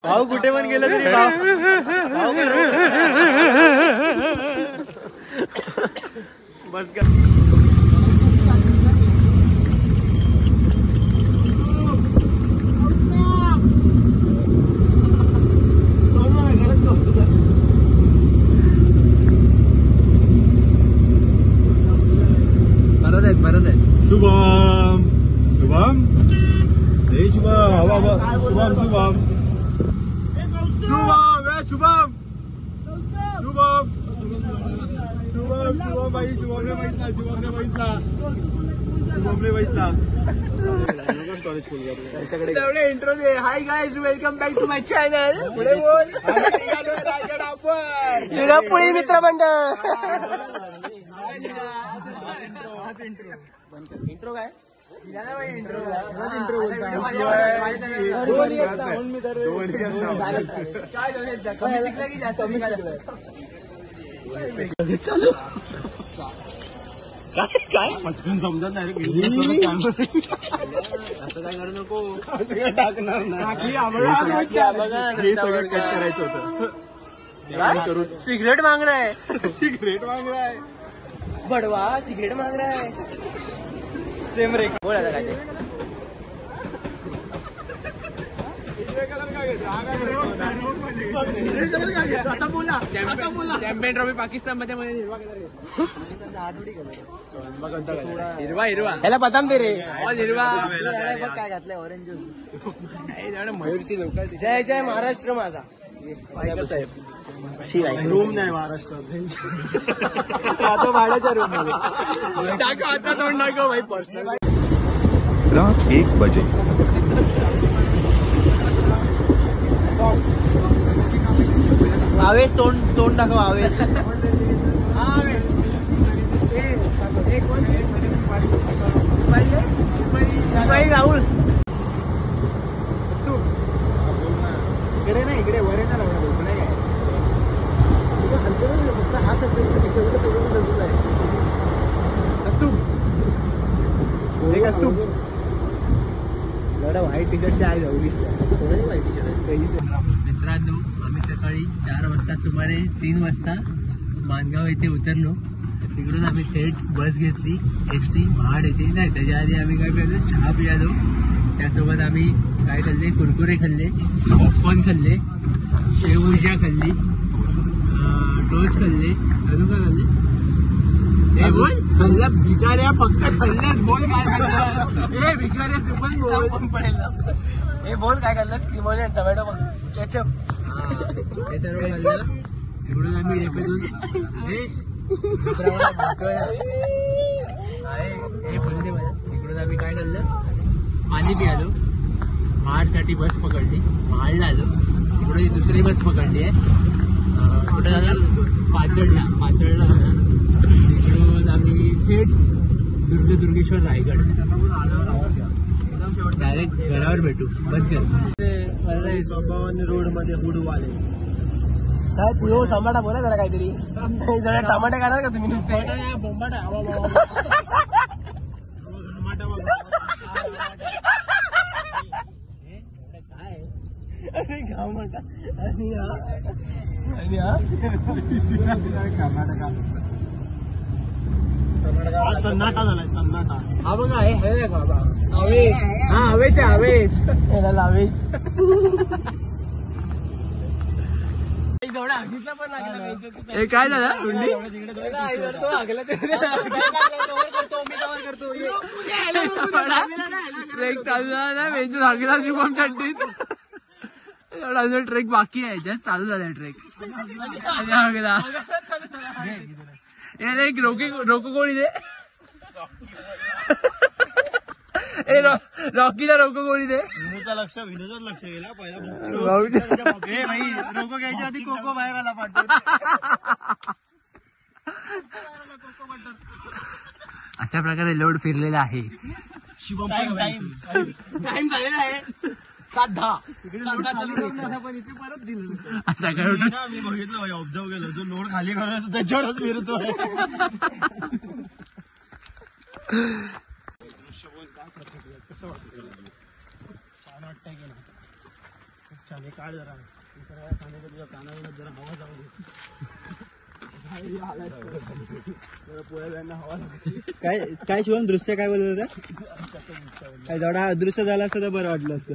भाऊ कुठे पण गेलं तरी भाऊ बस का परत आहेत शुभम शुभम हे शुभम हवा शुभम शुभम शुभम शुभम शुभम बाई शुभमने बघितला त्याच्याकडे इंट्रो दे. Hi guys, welcome back to my channel. पुढे बोल. पुणे मित्र मंडळ. इंट्रो काय इंट्रो कमी शिकला की जास्त चालू काय पटकन समजत नाही असं काय करू नको. टाकणार नाही हे सगळं कट करायचं होतं. करू सिगरेट मांग रहा है. सिगरेट मांग रहा है बडवा सिगरेट मांग रहा है. सेम रेक बोल आता काय चॅम्पियन ट्रॉफी पाकिस्तान मध्ये हिरवा ह्याला बदाम दे रे. हिरवा काय घातलंय ऑरेंज मयूरची लोक. जय जय महाराष्ट्र माझा. रूम नाही महाराष्ट्रात आता भाड्याच्या रूम मध्ये टाका. आता तोंड टाका भाई. पर्सनल रात 1 बजे आवेश तोंड दाखव. आवेश राहुल इकडे नाही, इकडे वर येणार फक्त हात व्हाईट टी शर्टची आहे व्हाईट टी शर्ट. मित्रांनो, आम्ही सकाळी 4 वाजता सुमारे 3 वाजता मानगाव येथे उतरलो. तिकडून आम्ही थेट बस घेतली ST महाड येथे. नाही, त्याच्या आधी आम्ही काय पिलो, चहा पियालो. त्यासोबत आम्ही काय खाल्ले, कुरकुरे खाल्ले, पॉपकॉर्न खाल्ले, शेवभुजिया खाल्ली, टोस्ट खाल्ले. अजून काय खाल्ले? हे बोल खाल्ल्या भिकाऱ्या. फक्त खाल्ल्यास बोल काय खाल्लं. हे भिकाऱ्या तू पण पडेल. हे बोल काय खाल्लं. स्किमोने टोमॅटो केचप हे सर्व खाल्लं. इकडून आम्ही हे बोलते मला. इकडून आम्ही काय खाल्लं, पाणी पियालो. महाडसाठी बस पकडली, महाडला आलो. इकडे दुसरी बस पकडली आहे. कुठे झाला, पाचडला झाला. इकडून आम्ही थेट दुर्गेश्वर रायगड. डायरेक्ट घरावर भेटू. बंद कर रोड मध्ये हुडवाले काय तू टमाटा बोला जरा काहीतरी. जरा टमाटे खाणार का तुम्ही नुसते. काय अरे गाव म्हणता. सन्नाटा झालाय सन्नाटा. हा बघा आहे आवेश. हा आवेश आहे आवेश. आवेश काय झालं कुंडी ट्रेक चालू झाला. वेंचू सांगितला शुभम चड्डीत. एवढा ट्रेक बाकी आहे. जस्ट चालू झालाय ट्रेक. एक रोको गोळी दे. रॉकीला रोको गोळी दे. विनोदचं लक्ष गेला पहिला. रोको घ्यायच्या आधी कोको बाहेर आला पाठवून. अशा प्रकारे लोड फिरलेला आहे. शुभम टाइम झालेला आहे 7:10. पण इथे परत दिलं. असं काय मी बघितलं भाई, ऑब्झर्व केलं. जो लोड खाली करतो त्याच्यावरच फिरतोय. छान काढ जरा सांगायचं तुझ्या कानावर जरा हवा जाऊ काय काय शिवम दृश्य काय बोलत होता काय थोडा अदृश्य झाला असतं तर बरं वाटलं असतं.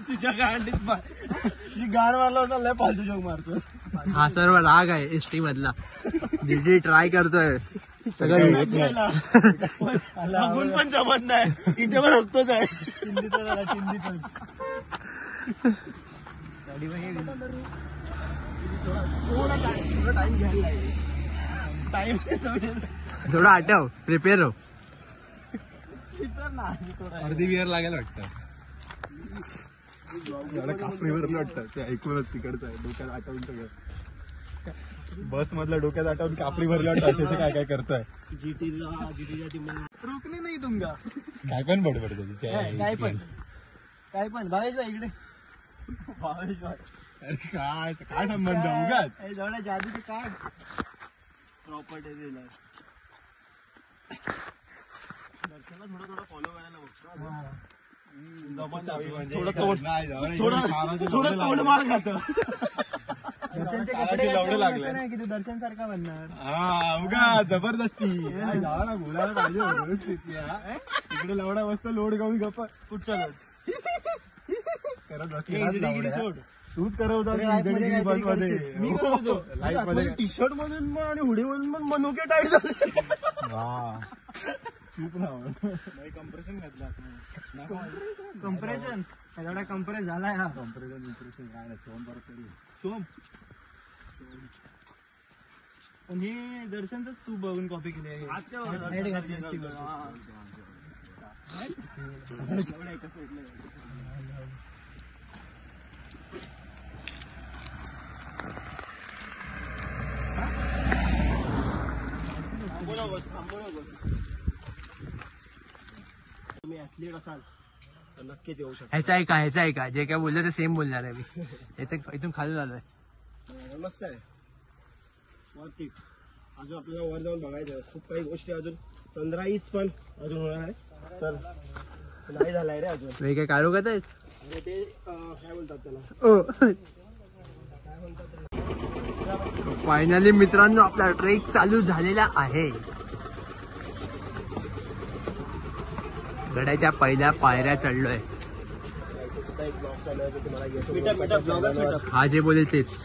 तुझ्या गांडीत गाण मारला होता लय फालतू जोक मारतो. हा सर्व राग आहे एसटी मधला. जीटी ट्राय करतोय सगळं बघून पण जमत नाही तिथे पण हक्तोच आहे. चिंदी पण थोडा टाइम घ्यायला टाइम थोडं आठव प्रिपेअर हो. अर्धी बिअर लागेल वाटतं. कापडीवर वाटतं ते ऐकूनच तिकडचं आहे. डोक्यात आठवून सगळं बस मधल्या डोक्यात आठवून कापडी भरली वाटतं. काय काय करताय जीटीच्या टीम रोखणे नाही तुमका काय पण बडबड काय पण भावेश भाई इकडे भावेश भाई काय काय संबंध उगाच जवळ जादूचे काय प्रॉपर्टी दिला दर्शनला थोडं फॉलो करायला थोडं तोंड मार खात दर्शन सारखा बनणार. हा उगा जबरदस्ती बोलायला पाहिजे. इकडे लवडा मस्त लोड घेऊन गप्प कुठचा लोड करत तूच करवता टी शर्ट मधून आणि हुडी मधून पण मनोके टाईट झाले. खूप कम्प्रेशन घातलं कम्प्रेशन एवढा कम्प्रेस झालाय हा. कम्प्रेशन काय नाही सोम परत सोम पण हे दर्शनच तू बघून कॉपी केली आहे. तुम्ही ऍथलीट असाल तर नक्कीच येऊ शकता. ह्याचा आहे का जे काय बोललं ते सेम बोलणार आहे मी. इथून खाली आलोय. मस्त आहे वरती. अजून आपल्याला वर जाऊन बघायचं खूप काही गोष्टी. अजून सनराईज पण अजून होणार आहे तर नाही झालाय रे अजून. काय काढू का तेच ते काय बोलतात त्याला फायनली मित्रांनो आपला ट्रेक चालू झालेला आहे. गडाच्या पहिल्या पायऱ्या चढलोय. हा जे बोले तेच.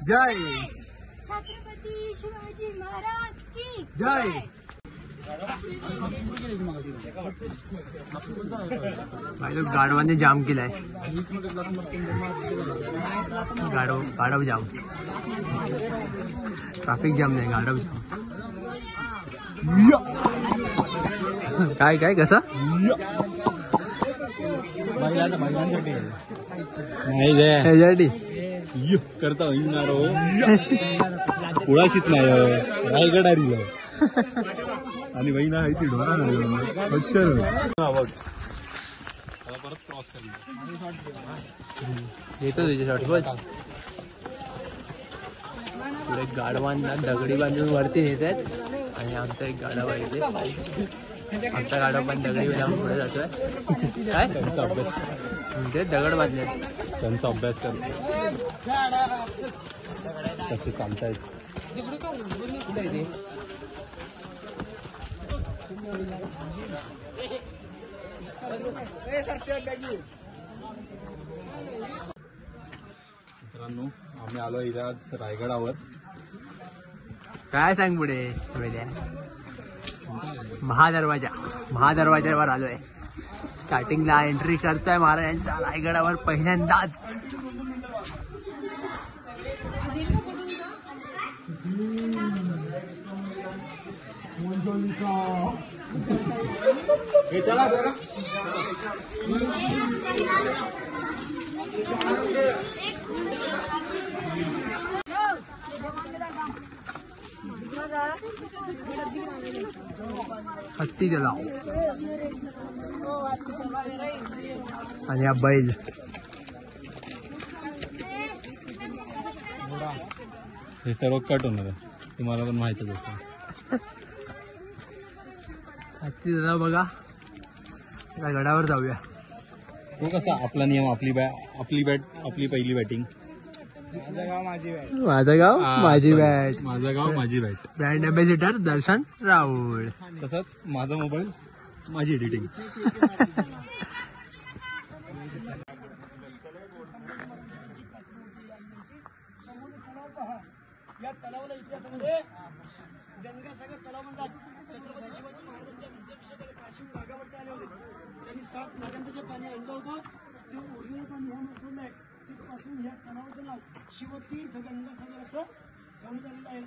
जय छत्रपती शिवाजी महाराज की जय. भाई लोग गाडवाने जाम केलाय. गाडव जाम. ट्रॅफिक जाम नाही गाडव जाम. काय कसा ह्याच्यासाठी करता येणार पुळाशीच नाही रायगड आणि वहिना आहे ती ढोरा परत क्रॉस करणार येतो तुझ्या शॉट बघ. पुढे गाडवांना दगडी बांधून वरती नेत आहेत आणि आमचा एक गाडा पाहिजे. आमचा गाडा पण दगडी बांधून पुढे जातोय. काय त्यांचा अभ्यास म्हणजे दगड बांधले त्यांचा अभ्यास करतो कसे चालतायत. मित्रांनो आम्ही आलो इथे आज रायगडावर. काय सांग पुढे महादरवाजावर आलोय. स्टार्टिंगला एंट्री करतोय महाराजांच्या रायगडावर पहिल्यांदाच. हत्ती तलाव आणि हा बैल. हे सर्व कट होणार आहे, तुम्हाला पण माहितच असेल. हत्ती तलाव बघा. त्या गडावर जाऊया. तो कसा आपला नियम, आपली बॅट आपली पहिली बॅटिंग. माझं गाव माझी बॅट. माझं गाव माझी बॅट. माझं गाव माझी बॅट. ब्रँड अँबॅसिडर दर्शन राहुल. तसंच माझा मोबाईल माझी एडिटिंग. या तलावाला इतिहासामध्ये गंगासागर तलाव म्हणतात. छत्रपती शिवाजी महाराजांच्या राज्याभिषेकाला काशी भागावरती आले होते. त्यांनी 7 नद्यांचं जे पाणी आणलं होतं ते ओरिजिनल पाणी ह्या सोडलंय. तिथपासून या तलावाचं नाव शिवतीर्थ गंगासागर असं ठेवण्यात आलेलं आहे.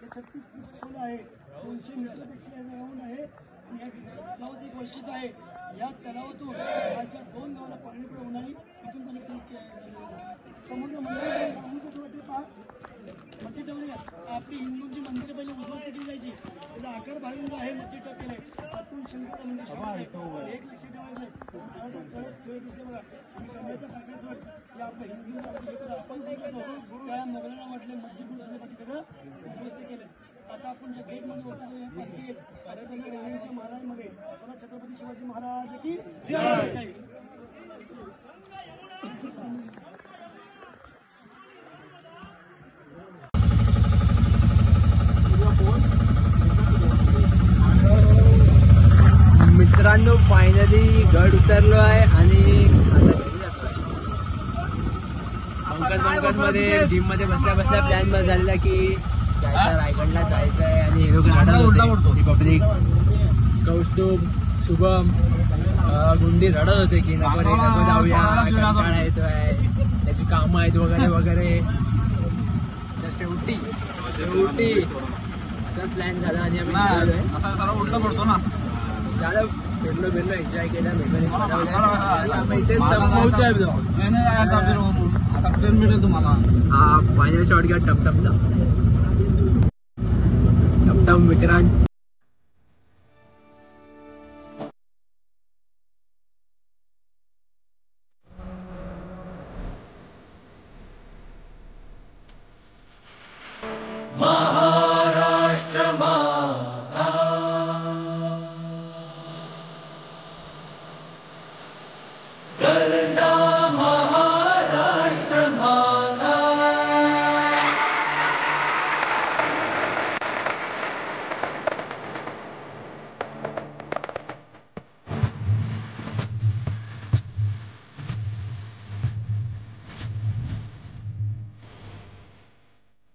ते 36 फूट खोल आहे, 200 मीटरपेक्षा राऊंड आहे. आणि या तलावाचं एक वैशिष्ट्य आहे, या तलावातून राज्यात 2 गावाला पाणी पुरवठा होणारी इथून पाणी समुद्र मंदिर कसं वाटते पहा. मच्छी ठेवली आपली हिंदूंची मंदिरं पहिले उद्ध्वस्त केली जायची. त्याचा आकार भागून जो आहे मच्छी केलाय. आतून शंकर मंदिर एक लक्ष ठेवायचं बघा. आणि कमळाच्या प्रकाशावर या आपल्या हिंदू आपण सांगत होतो त्या मोगलांना म्हटले मच्छी बाकी सगळं उद्ध्वस्त केलं. आता आपण ज्या गेटमध्ये होतो राणीच्या महाराजमध्ये छत्रपती शिवाजी महाराज की जय. मित्रांनो फायनली गड उतरलो आहे आणि आता घरी जातोय. पंकज मध्ये जिम मध्ये बसल्या प्लॅन झालेला की जायचं रायगडला जायचं आहे. आणि हे लोक रडत होते, पब्लिक कौस्तुभ शुभम गुंडी रडत होते की नको रे नको जाऊया, कंटाळा येतोय, त्याची कामं आहेत वगैरे वगैरे. तर शेवटी प्लॅन झाला आणि आम्ही उलटा पडतो ना. झालं फिरलो एन्जॉय केला. तुम्हाला हा फायनल शॉट घ्या टमटमचा. टमटम विक्रांत. महाराष्ट्र